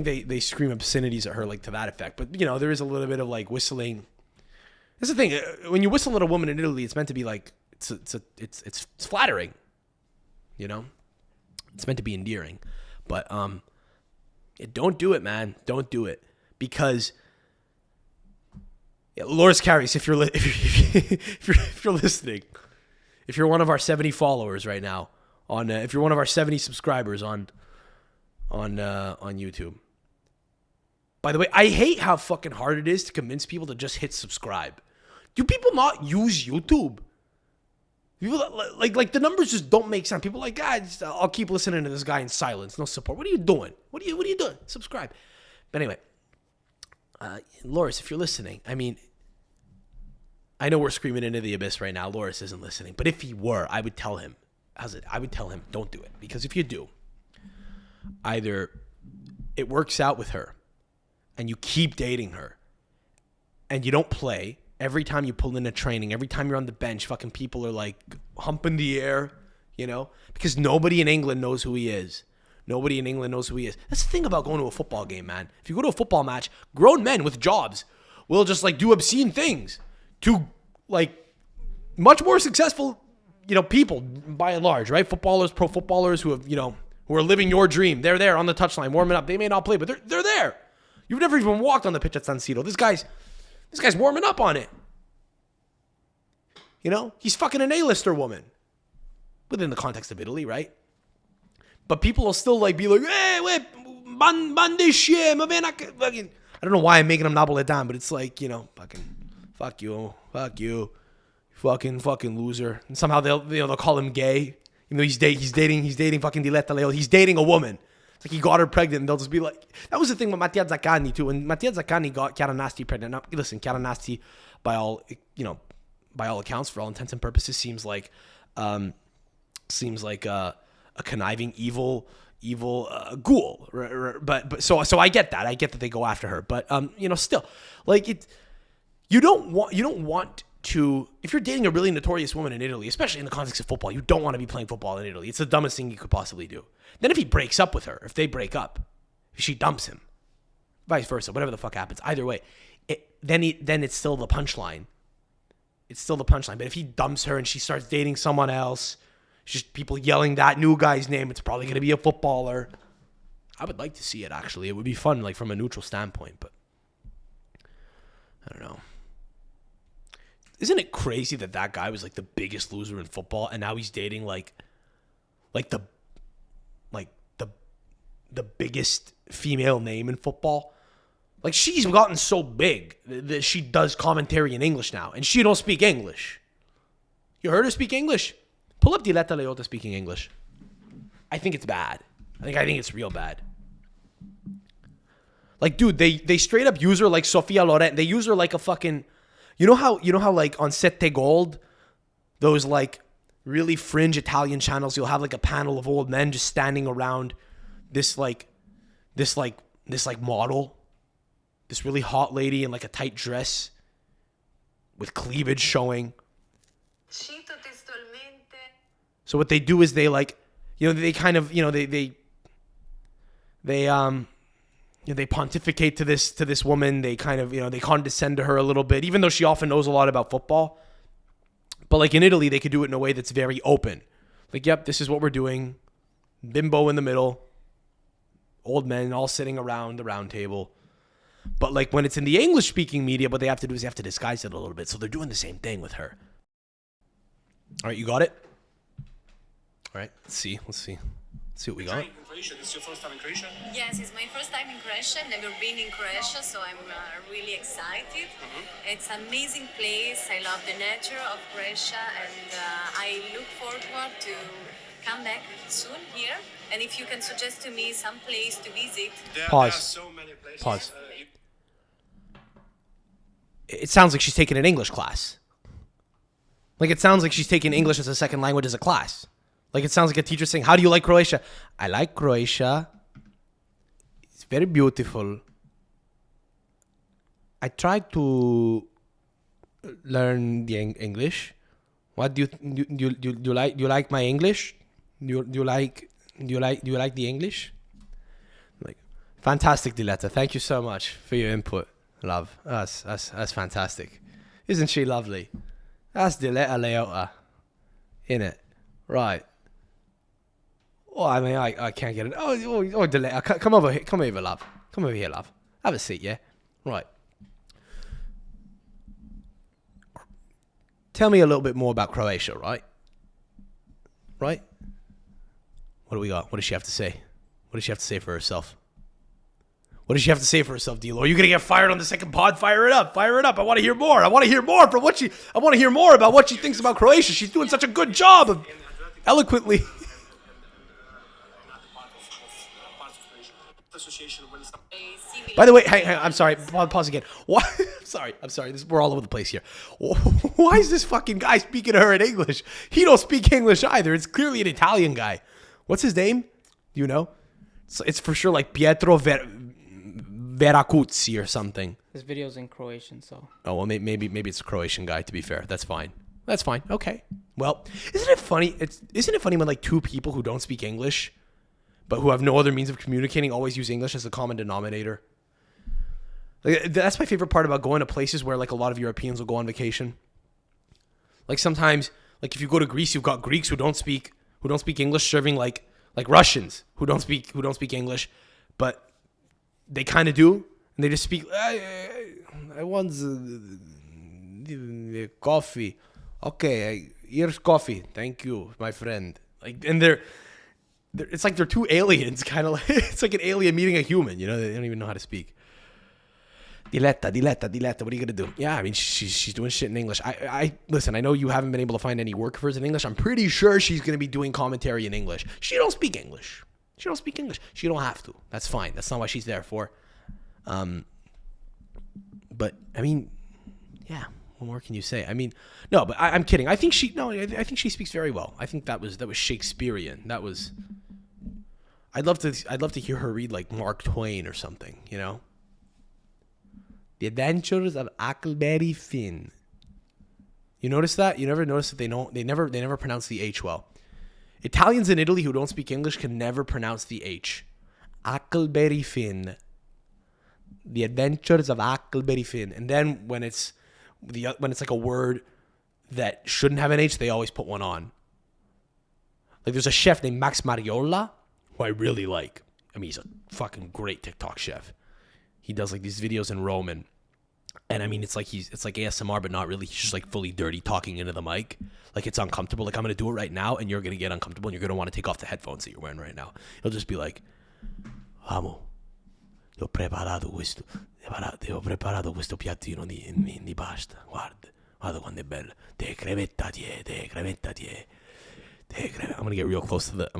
they scream obscenities at her to that effect. But there is a little bit of whistling. That's the thing. When you whistle at a woman in Italy, it's meant to be it's flattering. It's meant to be endearing. But don't do it, man. Don't do it because Loris Karius, if you're listening, if you're one of our 70 followers right now if you're one of our 70 subscribers on YouTube. By the way, I hate how fucking hard it is to convince people to just hit subscribe. Do people not use YouTube? People the numbers just don't make sense. People I'll keep listening to this guy in silence, no support. What are you doing? What are you doing? Subscribe. But anyway, Loris, if you're listening, I mean, I know we're screaming into the abyss right now. Loris isn't listening. But if he were, I would tell him. I would tell him, don't do it. Because if you do, either it works out with her and you keep dating her and you don't play. Every time you pull into training, every time you're on the bench, fucking people are like humping the air, you know? Because nobody in England knows who he is. Nobody in England knows who he is. That's the thing about going to a football game, man. If you go to a football match, grown men with jobs will just like do obscene things to like much more successful, you know, people by and large, right? Footballers, pro footballers who have, you know, who are living your dream. They're there on the touchline warming up. They may not play, but they're there. You've never even walked on the pitch at San Siro. This guy's warming up on it. You know, he's fucking an A-lister woman within the context of Italy, right? But people will still like be like, hey, wait, bande scemo, man. I don't know why I'm making him napoletan, but it's like, you know, fuck you, fucking loser. And somehow they'll call him gay. You know, he's dating fucking Diletta Leotta. He's dating a woman. It's like he got her pregnant, and they'll just be like, that was the thing with Mattia Zaccagni too. When Mattia Zaccagni got Chiara Nasti pregnant, now, listen, Chiara Nasti, by all accounts, for all intents and purposes, seems like a conniving, evil ghoul. But so I get that. I get that they go after her. But you know, still, like you don't want to, if you're dating a really notorious woman in Italy, especially in the context of football, you don't want to be playing football in Italy. It's the dumbest thing you could possibly do. Then if he breaks up with her, if they break up, if she dumps him, vice versa, whatever the fuck happens, either way, then it's still the punchline. It's still the punchline. But if he dumps her and she starts dating someone else, just people yelling that new guy's name, it's probably going to be a footballer. I would like to see it, actually. It would be fun, like, from a neutral standpoint, but I don't know. Isn't it crazy that guy was, like, the biggest loser in football, and now he's dating, the biggest female name in football? Like, she's gotten so big that she does commentary in English now, and she don't speak English. You heard her speak English? Pull up Diletta Leotta speaking English. I think it's bad. I think it's real bad. Like, dude, they straight up use her like Sofia Loren. They use her like a fucking, you know how like on Sette Gold, those like really fringe Italian channels, you'll have like a panel of old men just standing around this model, this really hot lady in like a tight dress with cleavage showing. So what they do is they like, you know, they kind of, you know, they pontificate to this woman. They kind of, you know, they condescend to her a little bit, even though she often knows a lot about football. But like in Italy, they could do it in a way that's very open. Like, yep, this is what we're doing. Bimbo in the middle. Old men all sitting around the round table. But like when it's in the English-speaking media, what they have to do is they have to disguise it a little bit. So they're doing the same thing with her. All right, you got it? All right, let's see what we got. Croatia. This is your first time in Croatia? Yes, it's my first time in Croatia. Never been in Croatia, so I'm really excited. Mm-hmm. It's an amazing place. I love the nature of Croatia, and I look forward to come back soon here. And if you can suggest to me some place to visit. Pause. There are so many places. Pause. It sounds like she's taking an English class. Like, it sounds like she's taking English as a second language as a class. Like, it sounds like a teacher saying, how do you like Croatia? I like Croatia. It's very beautiful. I tried to learn the English. What do you like? Do you like my English? Do you like the English? Like, fantastic, Diletta. Thank you so much for your input, love. That's fantastic. Isn't she lovely? That's Diletta Leotta. Innit? Right. Oh, I mean, I can't get it. Oh, Diletta, come over here. Come over, love. Come over here, love. Have a seat, yeah? Right. Tell me a little bit more about Croatia, right? Right? What do we got? What does she have to say? What does she have to say for herself? What does she have to say for herself, Dilo? Are you gonna get fired on the second pod? Fire it up. Fire it up. I want to hear more. I want to hear more about what she thinks about Croatia. She's doing such a good job of eloquently. parts of Croatia. Association when some Similar By the way, hang on, I'm sorry. Pause again. Why? I'm sorry. We're all over the place here. Why is this fucking guy speaking to her in English? He don't speak English either. It's clearly an Italian guy. What's his name? Do you know? It's for sure like Pietro Veracuzzi or something. This video's in Croatian, so. Oh, well, maybe it's a Croatian guy, to be fair. That's fine. Okay. Well, isn't it funny? Isn't it funny when like two people who don't speak English but who have no other means of communicating always use English as the common denominator? Like, that's my favorite part about going to places where like a lot of Europeans will go on vacation. Like sometimes, like if you go to Greece, you've got Greeks who don't speak English serving like Russians who don't speak English, but they kind of do, and they just speak. I want the coffee. Okay, here's coffee. Thank you, my friend. Like, and it's like they're two aliens, kind of like it's like an alien meeting a human. You know, they don't even know how to speak. Diletta, what are you gonna do? Yeah, I mean, she's doing shit in English. I listen. I know you haven't been able to find any work of hers in English. I'm pretty sure she's gonna be doing commentary in English. She don't speak English. She don't have to. That's fine. That's not what she's there for. But I mean, yeah. What more can you say? I mean, no, but I'm kidding. I think she speaks very well. I think that was Shakespearean. That was. I'd love to hear her read like Mark Twain or something. You know. The Adventures of Huckleberry Finn. You notice that? You never notice that they never pronounce the H well. Italians in Italy who don't speak English can never pronounce the H. Huckleberry Finn. The Adventures of Huckleberry Finn. And then when it's like a word that shouldn't have an H, they always put one on. Like there's a chef named Max Mariola who I really like. I mean, he's a fucking great TikTok chef. He does like these videos in Roman. And I mean, it's like ASMR, but not really. He's just like fully dirty talking into the mic. Like it's uncomfortable. Like I'm going to do it right now and you're going to get uncomfortable and you're going to want to take off the headphones that you're wearing right now. He'll just be like, Amo, ti ho preparato questo piattino di pasta. Guarda quanto è bello. Te crevetta tie. I'm going to get real close to the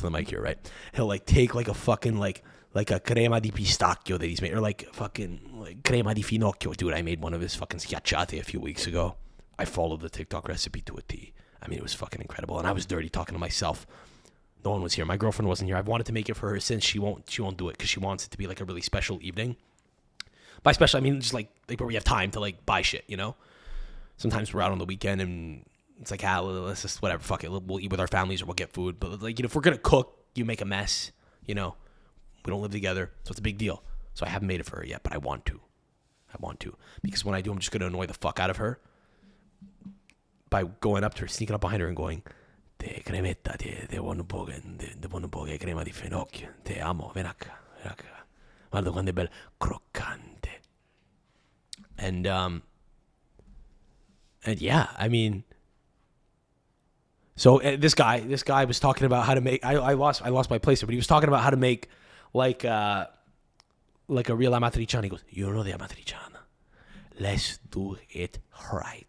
mic here, right? He'll like take like a fucking like a crema di pistacchio that he's made, or like fucking like crema di finocchio. Dude, I made one of his fucking schiacciate a few weeks ago. I followed the TikTok recipe to a T. I mean, it was fucking incredible. And I was dirty talking to myself. No one was here. My girlfriend wasn't here. I've wanted to make it for her since she won't do it because she wants it to be like a really special evening. By special, I mean just like where we have time to like buy shit, you know? Sometimes we're out on the weekend and it's like, let's just whatever, fuck it. We'll eat with our families or we'll get food. But like, you know, if we're going to cook, you make a mess, you know? We don't live together, so it's a big deal. So I haven't made it for her yet, but I want to. Because when I do, I'm just going to annoy the fuck out of her by going up to her, sneaking up behind her and going, Te cremetta, te buono poche crema di finocchio. Te amo, ven acá. Guarda quanto è bello. Croccante. And yeah, I mean, so this guy was talking about how to make, I lost my place, but he was talking about how to make like a real amatriciana. He goes, you know the amatriciana. Let's do it right.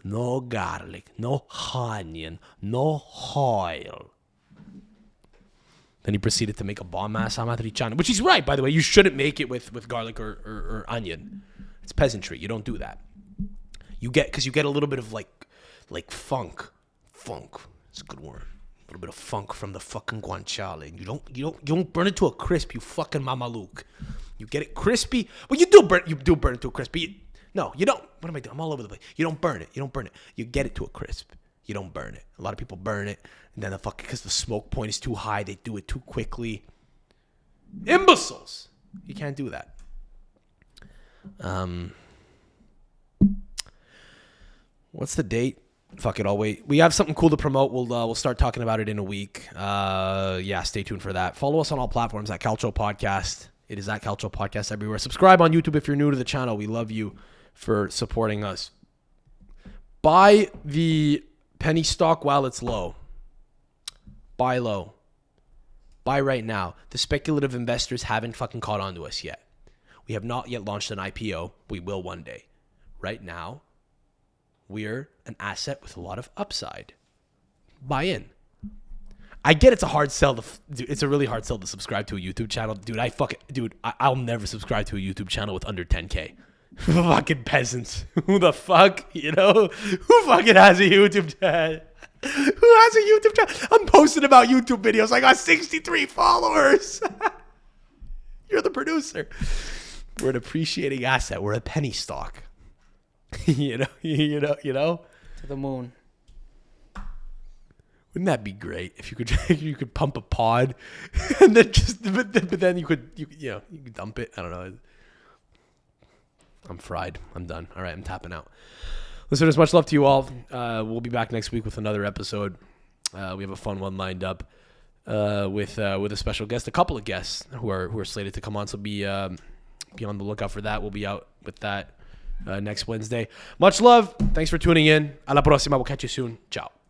No garlic, no onion, no oil. Then he proceeded to make a bomb-ass amatriciana, which he's right, by the way. You shouldn't make it with garlic or onion. It's peasantry. You don't do that. Because you get a little bit of like funk. It's a good word. A little bit of funk from the fucking guanciale. You don't burn it to a crisp, you fucking mamaluke. You get it crispy. Well, you do burn it to a crisp. No, you don't. What am I doing? I'm all over the place. You don't burn it. You get it to a crisp. You don't burn it. A lot of people burn it, and then because the smoke point is too high, they do it too quickly. Imbeciles. You can't do that. What's the date? Fuck it, I'll wait. We have something cool to promote. We'll start talking about it in a week. Yeah, stay tuned for that. Follow us on all platforms at Calcio Podcast. It is at Calcio Podcast everywhere. Subscribe on YouTube if you're new to the channel. We love you for supporting us. Buy the penny stock while it's low. Buy low. Buy right now. The speculative investors haven't fucking caught on to us yet. We have not yet launched an IPO. We will one day. Right now, we're an asset with a lot of upside. Buy in. I get it's a hard sell dude, it's a really hard sell to subscribe to a YouTube channel. Dude, I'll never subscribe to a YouTube channel with under 10K. Fucking peasants. Who the fuck, you know? Who fucking has a YouTube channel? Who has a YouTube channel? I'm posting about YouTube videos. I got 63 followers. You're the producer. We're an appreciating asset. We're a penny stock. you know. To the moon. Wouldn't that be great if you could pump a pod and then but then you could dump it. I don't know. I'm fried. I'm done. All right, I'm tapping out. Listeners, much love to you all. We'll be back next week with another episode. We have a fun one lined up with a special guest, a couple of guests who are slated to come on. So be on the lookout for that. We'll be out with that next Wednesday. Much love. Thanks for tuning in. A la próxima. We'll catch you soon. Ciao.